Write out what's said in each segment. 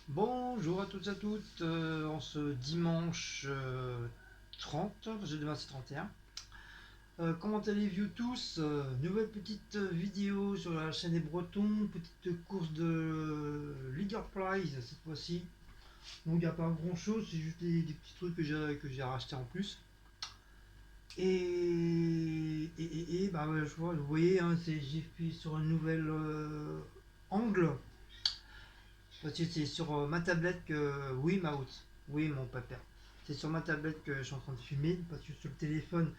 Bonjour à toutes et à toutes, en ce dimanche 30, parce que demain c'est 31. Comment allez-vous tous? Nouvelle petite vidéo sur la chaîne des Bretons, petite course de League of Prize cette fois-ci. Donc il n'y a pas grand chose, c'est juste des petits trucs que j'ai racheté en plus. Bah, ouais, je vois, vous voyez, hein, j'ai fait sur un nouvel angle. Parce que c'est sur ma tablette que. Oui, Mouse. Oui, mon papa. C'est sur ma tablette que je suis en train de filmer. Parce que sur le téléphone,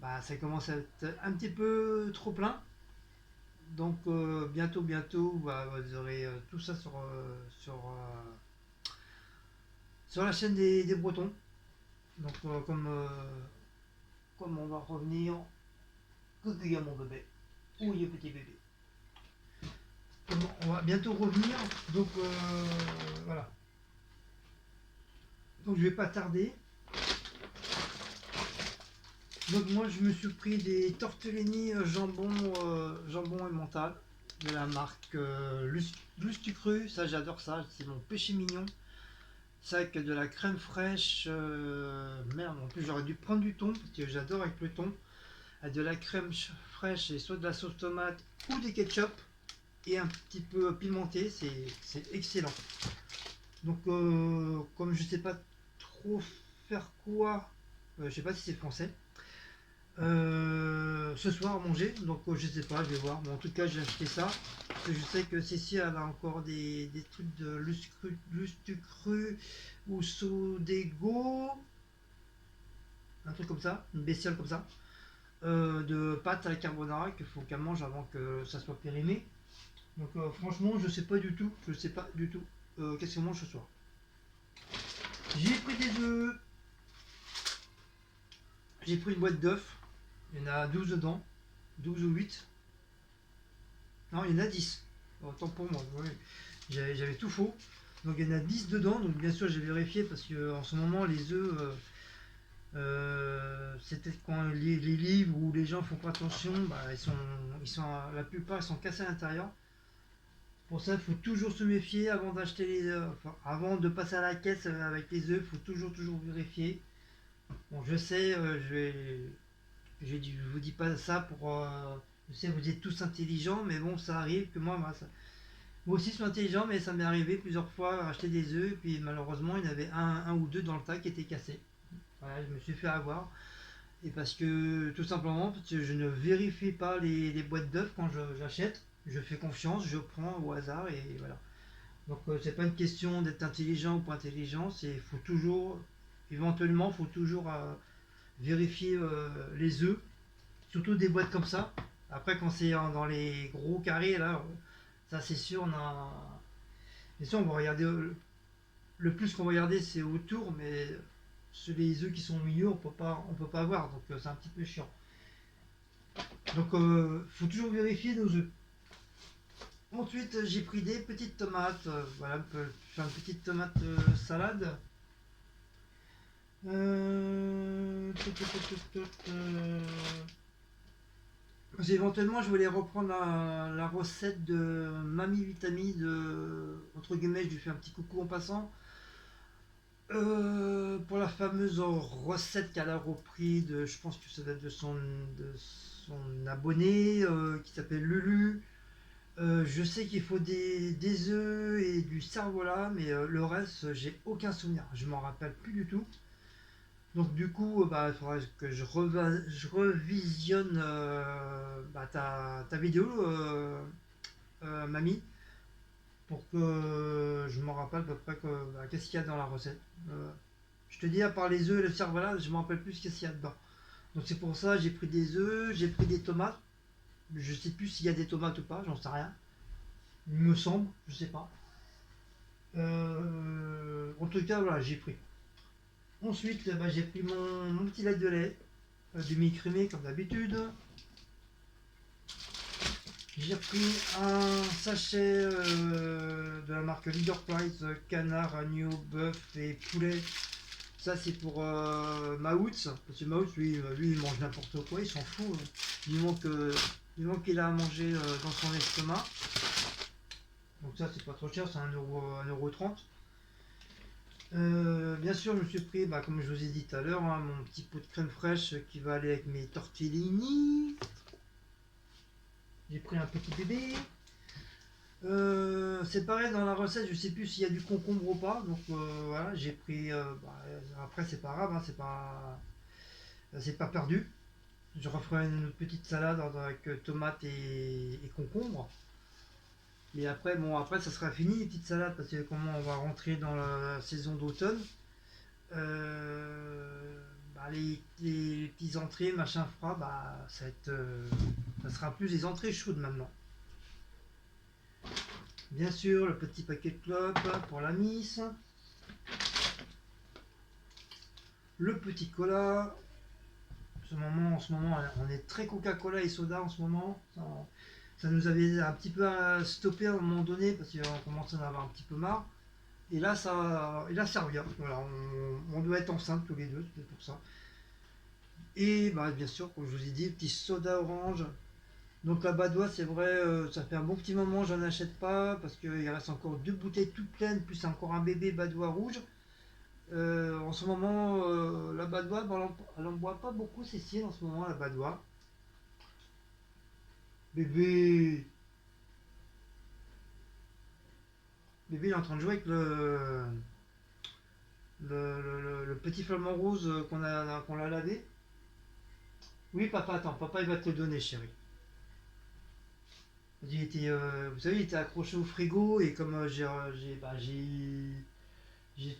bah, ça commence à être un petit peu trop plein. Donc, bientôt, bah, vous aurez tout ça sur la chaîne des Bretons. Donc, comme on va revenir. Coucou, il y a mon bébé. Où il y a petit bébé. On va bientôt revenir. Donc, voilà. Donc, je vais pas tarder. Donc moi je me suis pris des tortellini jambon et mental de la marque Lustucru, ça j'adore ça, c'est mon péché mignon. C'est avec de la crème fraîche, merde en plus j'aurais dû prendre du thon parce que j'adore avec le thon, avec de la crème fraîche et soit de la sauce tomate ou des ketchup et un petit peu pimenté, c'est excellent. Donc comme je sais pas trop faire quoi, je sais pas si c'est français. Ce soir à manger, donc je sais pas, je vais voir. Bon, en tout cas, j'ai acheté ça. Parce que je sais que Cécile elle a encore des trucs de lustre cru ou Sodego, un truc comme ça, une bestiole comme ça, de pâtes à la carbonara qu'il faut qu'elle mange avant que ça soit périmé. Donc franchement, je sais pas du tout, qu'est-ce qu'on mange ce soir. J'ai pris des œufs, j'ai pris une boîte d'œufs, il y en a 12 dedans, 12 ou 8. Non, il y en a 10. Autant pour moi, oui. J'avais tout faux. Donc il y en a 10 dedans, donc bien sûr j'ai vérifié parce que en ce moment les œufs, c'était quand les livres où les gens font pas attention, bah, la plupart ils sont cassés à l'intérieur. Pour ça il faut toujours se méfier avant d'acheter les œufs, enfin, avant de passer à la caisse avec les œufs, il faut toujours vérifier. Bon je sais, je vous dis pas ça pour... je sais vous êtes tous intelligents, mais bon ça arrive que moi aussi, je suis intelligent, mais ça m'est arrivé plusieurs fois à acheter des œufs, puis malheureusement, il y en avait un ou deux dans le tas qui étaient cassés. Voilà, je me suis fait avoir. Et parce que, tout simplement, parce que je ne vérifie pas les boîtes d'œufs quand j'achète. Je fais confiance, je prends au hasard, et voilà. Donc, c'est pas une question d'être intelligent ou pas intelligent, c'est faut toujours, éventuellement, faut toujours vérifier les œufs, surtout des boîtes comme ça. Après, quand c'est dans les gros carrés, là, ça c'est sûr, bien sûr, on va regarder. Le plus qu'on va regarder, c'est autour, mais sur les œufs qui sont au milieu, on peut pas avoir. Donc c'est un petit peu chiant. Donc faut toujours vérifier nos œufs. Ensuite, j'ai pris des petites tomates. Voilà, on peut faire une petite tomate salade. Éventuellement, je voulais reprendre la recette de Mamie Vitami entre guillemets, je lui fais un petit coucou en passant. Pour la fameuse recette qu'elle a repris je pense que ça date de son abonné qui s'appelle Lulu. Je sais qu'il faut des œufs et du cervelas, mais le reste, j'ai aucun souvenir. Je m'en rappelle plus du tout. Donc du coup, bah, il faudra que je revisionne bah, ta vidéo, mamie, pour que je me rappelle à peu près bah, qu'est-ce qu'il y a dans la recette. Je te dis, à part les œufs et le cervelas, je me rappelle plus ce qu'il y a dedans. Donc c'est pour ça, j'ai pris des œufs, j'ai pris des tomates. Je sais plus s'il y a des tomates ou pas, j'en sais rien. Il me semble, je sais pas. En tout cas, voilà, j'ai pris. Ensuite, bah, j'ai pris mon petit lait de lait, demi-crémé comme d'habitude. J'ai pris un sachet de la marque Leader Price, canard, agneau, bœuf et poulet. Ça c'est pour Maouts, parce que Maouts lui il mange n'importe quoi, il s'en fout. Du moment qu'il a à manger dans son estomac. Donc ça c'est pas trop cher, c'est 1 euro 30. Bien sûr, je me suis pris, bah, comme je vous ai dit tout à l'heure, hein, mon petit pot de crème fraîche qui va aller avec mes tortellini. J'ai pris un petit bébé. C'est pareil dans la recette, je sais plus s'il y a du concombre ou pas. Donc voilà, j'ai pris. Bah, après, c'est pas grave, hein, c'est pas perdu. Je referai une petite salade avec tomates et concombre. Et après, bon, après, ça sera fini les petites salades parce que comment on va rentrer dans la saison d'automne. Bah, les petites entrées, machin froid, bah, ça sera plus des entrées chaudes maintenant. Bien sûr, le petit paquet de clopes pour la miss. Le petit cola. En ce moment, on est très Coca-Cola et soda en ce moment. Ça nous avait un petit peu stoppé à un moment donné parce qu'on commençait à en avoir un petit peu marre. Et là, ça revient. Voilà, on doit être enceinte tous les deux, c'est pour ça. Et bah, bien sûr, comme je vous ai dit, petit soda orange. Donc la Badois, c'est vrai, ça fait un bon petit moment, j'en achète pas parce qu'il reste encore deux bouteilles toutes pleines, plus encore un bébé Badois rouge. En ce moment, la Badois, bah, elle en boit pas beaucoup, Cécile, en ce moment, la Badois. Bébé, bébé, il est en train de jouer avec le petit flamant rose qu'on a lavé. Oui, papa, attends, papa, il va te le donner, chérie. Vous savez, il était accroché au frigo et comme j'ai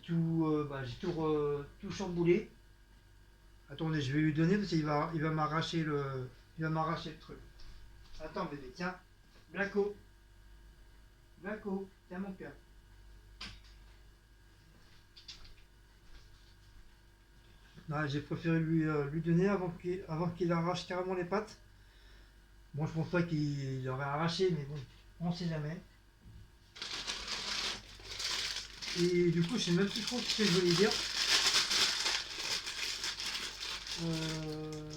tout chamboulé. Attendez, je vais lui donner parce il va m'arracher le truc. Attends, bébé, tiens, Blanco, Blanco, tiens mon cœur. Ah, j'ai préféré lui donner avant qu'il arrache carrément les pattes. Bon, je pense pas qu'il aurait arraché, mais bon, on sait jamais. Et du coup, je sais même plus trop ce que je voulais dire. Euh,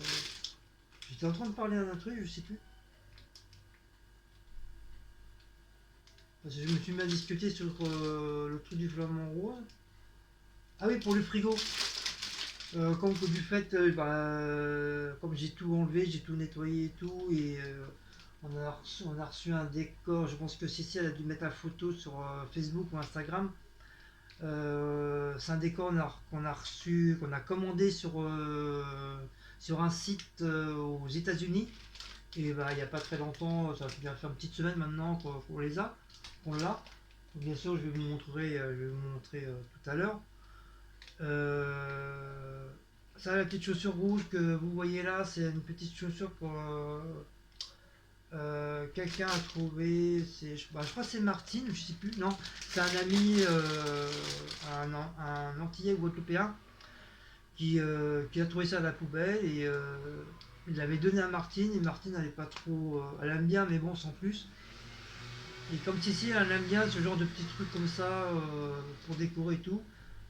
J'étais en train de parler d'un truc, je sais plus. Parce que je me suis mis à discuter sur le truc du flamant rose. Ah oui, pour le frigo. Comme que du fait, comme j'ai tout enlevé, j'ai tout nettoyé et tout, et on a reçu un décor. Je pense que Cécile elle a dû mettre la photo sur Facebook ou Instagram. C'est un décor qu'on a reçu, qu'on a commandé sur un site aux États-Unis. Et bah, il n'y a pas très longtemps, ça va faire une petite semaine maintenant qu'on l'a. Donc, bien sûr, je vais vous montrer tout à l'heure. Euh, Ça, la petite chaussure rouge que vous voyez là, c'est une petite chaussure pour quelqu'un a trouvé. Je crois que c'est Martine, je sais plus. Non, c'est un ami, un Antillais guadeloupéen qui a trouvé ça à la poubelle et il l'avait donné à Martine. Et Martine, elle est pas trop, elle aime bien, mais bon, sans plus. Et comme Cécile, elle aime bien ce genre de petits trucs comme ça pour décorer et tout.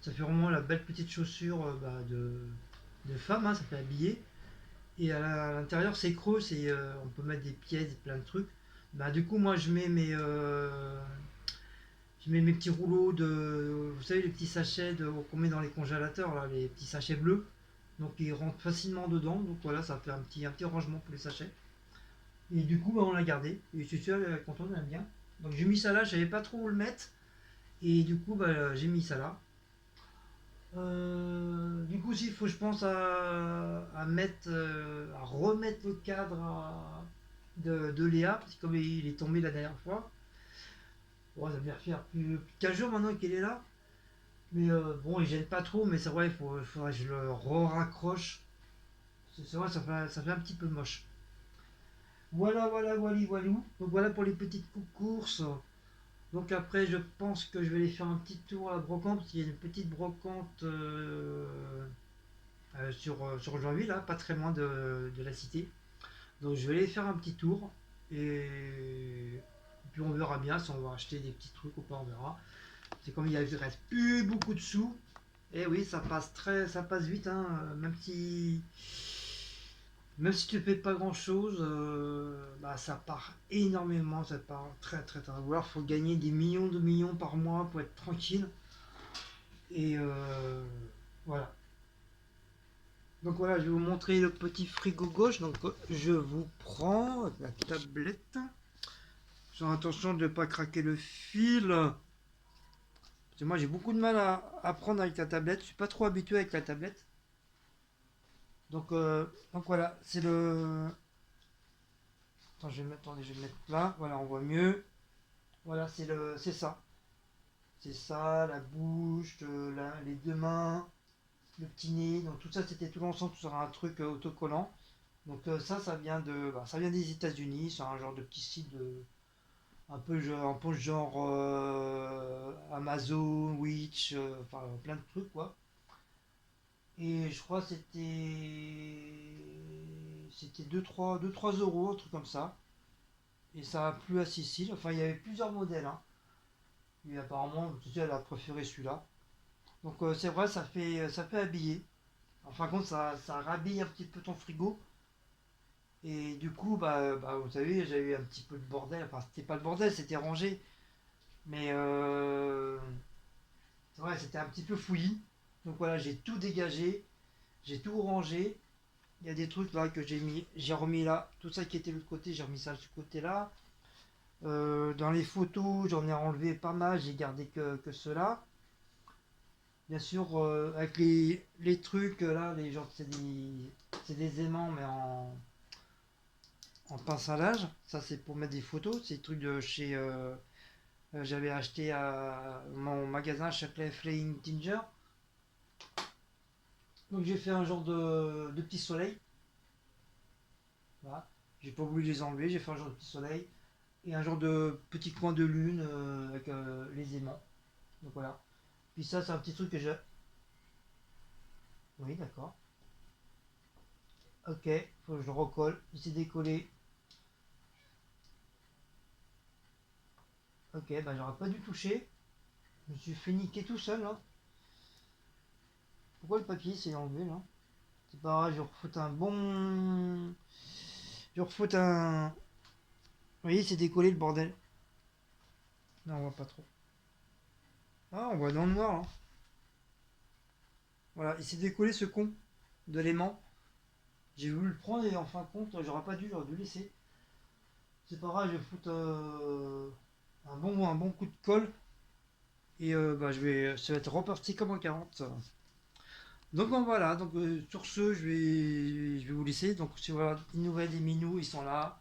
Ça fait vraiment la belle petite chaussure de femme, hein, ça fait habiller. Et à l'intérieur, c'est creux, on peut mettre des pièces, plein de trucs. Bah, du coup, moi, je mets mes petits rouleaux vous savez, les petits sachets qu'on met dans les congélateurs, là, les petits sachets bleus. Donc, ils rentrent facilement dedans. Donc, voilà, ça fait un petit rangement pour les sachets. Et du coup, bah, on l'a gardé. Et je suis sûr, elle est contente, elle aime bien. Donc, j'ai mis ça là, je savais pas trop où le mettre. Et du coup, bah, j'ai mis ça là. Du coup, s'il faut, je pense à remettre le cadre de Léa, parce que comme il est tombé la dernière fois, bon, ça va faire plus de 15 jours maintenant qu'il est là. Mais bon, il gêne pas trop, mais c'est vrai, il faudrait que je le raccroche. C'est vrai, ça fait un petit peu moche. Voilà, voilà, wally, walou. Donc voilà pour les petites courses. Donc après, je pense que je vais aller faire un petit tour à la brocante, parce qu'il y a une petite brocante sur Joinville, là, pas très loin de la cité. Donc je vais aller faire un petit tour et puis on verra bien si on va acheter des petits trucs ou pas, on verra. C'est comme il reste plus beaucoup de sous. Et oui, ça passe vite, hein, même si tu ne fais pas grand chose, bah, ça part énormément, ça part très très très. Ou alors il faut gagner des millions de millions par mois pour être tranquille. Et voilà. Donc voilà, je vais vous montrer le petit frigo gauche. Donc je vous prends la tablette. Faisons attention de ne pas craquer le fil. Parce que moi j'ai beaucoup de mal à prendre avec la tablette. Je suis pas trop habitué avec la tablette. Donc voilà, c'est le. Attends, attendez, je vais mettre là. Voilà, on voit mieux. Voilà, c'est ça. C'est ça, la bouche, les deux mains, le petit nez. Donc tout ça, c'était tout ensemble sur un truc autocollant. Donc ça vient ça vient des États-Unis. C'est un genre de petit site un peu genre Amazon, Witch, enfin plein de trucs quoi. Et je crois que c'était deux trois euros, un truc comme ça. Et ça a plu à Cécile. Enfin, il y avait plusieurs modèles, hein. Et apparemment, tu sais, elle a préféré celui-là. Donc c'est vrai, ça fait habiller. En fin de compte, ça rhabille un petit peu ton frigo. Et du coup, vous savez, j'ai eu un petit peu de bordel. Enfin, c'était pas le bordel, c'était rangé. Mais c'est vrai, c'était un petit peu fouillis. Donc voilà, j'ai tout dégagé, j'ai tout rangé. Il y a des trucs là que j'ai remis là. Tout ça qui était de l'autre côté, j'ai remis ça de ce côté-là. Dans les photos, j'en ai enlevé pas mal, j'ai gardé que ceux-là. Bien sûr, avec les trucs là, les gens, c'est des aimants, mais en pince à linge. Ça, c'est pour mettre des photos. C'est des trucs de chez. J'avais acheté à mon magasin Châtelet Flying Tinger. Donc, j'ai fait un genre de petit soleil. Voilà. J'ai pas voulu les enlever, j'ai fait un genre de petit soleil. Et un genre de petit coin de lune avec les aimants. Donc voilà. Puis ça, c'est un petit truc que j'ai. Oui, d'accord. Ok, faut que je le recolle. Il s'est décollé. Ok, j'aurais pas dû toucher. Je me suis fait niquer tout seul là. Pourquoi le papier s'est enlevé là? C'est pas grave, je refoute un bon. Je refoute un. Vous voyez, c'est décollé le bordel. Non, on voit pas trop. Ah, on voit dans le noir là. Voilà, il s'est décollé ce con de l'aimant. J'ai voulu le prendre et en fin de compte, j'aurais dû laisser. C'est pas grave, je vais foutre un bon coup de colle. Et ça va être reparti comme en 40. Donc bon, voilà, donc sur ce, je vais vous laisser. Donc si voilà, une nouvelle des Minous, ils sont là.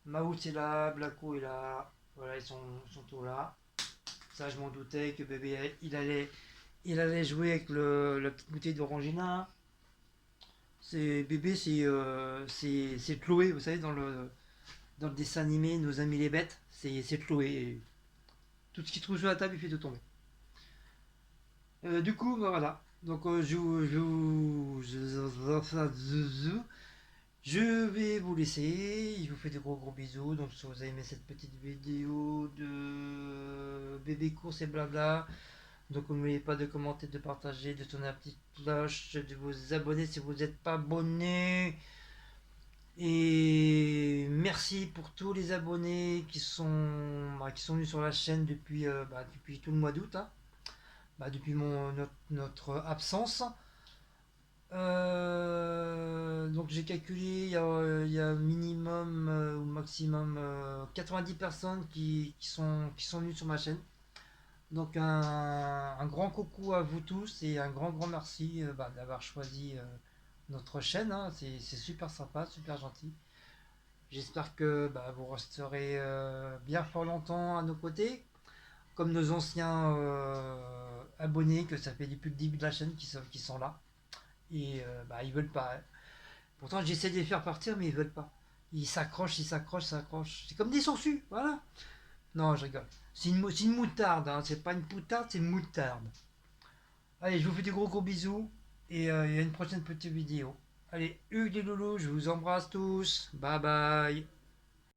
Maout est là, Blacko est là. Voilà, ils sont tous là. Ça, je m'en doutais que bébé, il allait jouer avec la petite bouteille d'Orangina. C'est Chloé, vous savez, dans le dessin animé, Nos amis les bêtes, c'est Chloé. Et tout ce qu'il trouve sur la table, il fait tout tomber. Du coup, voilà. Donc, je vais vous laisser. Je vous fais des gros gros bisous. Donc, si vous avez aimé cette petite vidéo de bébé course et blabla, donc n'oubliez pas de commenter, de partager, de sonner la petite cloche, de vous abonner si vous n'êtes pas abonné. Et merci pour tous les abonnés qui sont venus sur la chaîne depuis tout le mois d'août, hein. Depuis notre absence. Donc j'ai calculé, il y a minimum ou maximum 90 personnes qui sont venues sur ma chaîne. Donc un grand coucou à vous tous et un grand grand merci d'avoir choisi notre chaîne, hein. C'est super sympa, super gentil. J'espère que vous resterez bien fort longtemps à nos côtés, comme nos anciens abonnés, que ça fait depuis le début de la chaîne qui sont là. Et ils veulent pas, hein. Pourtant j'essaie de les faire partir, mais ils veulent pas. Ils s'accrochent, ils s'accrochent, s'accrochent. C'est comme des sangsues, voilà. Non, je rigole. C'est une moutarde, hein. C'est pas une poutarde, c'est une moutarde. Allez, je vous fais des gros gros bisous. Et il y a une prochaine petite vidéo. Allez, Hugues les loulous, je vous embrasse tous. Bye bye.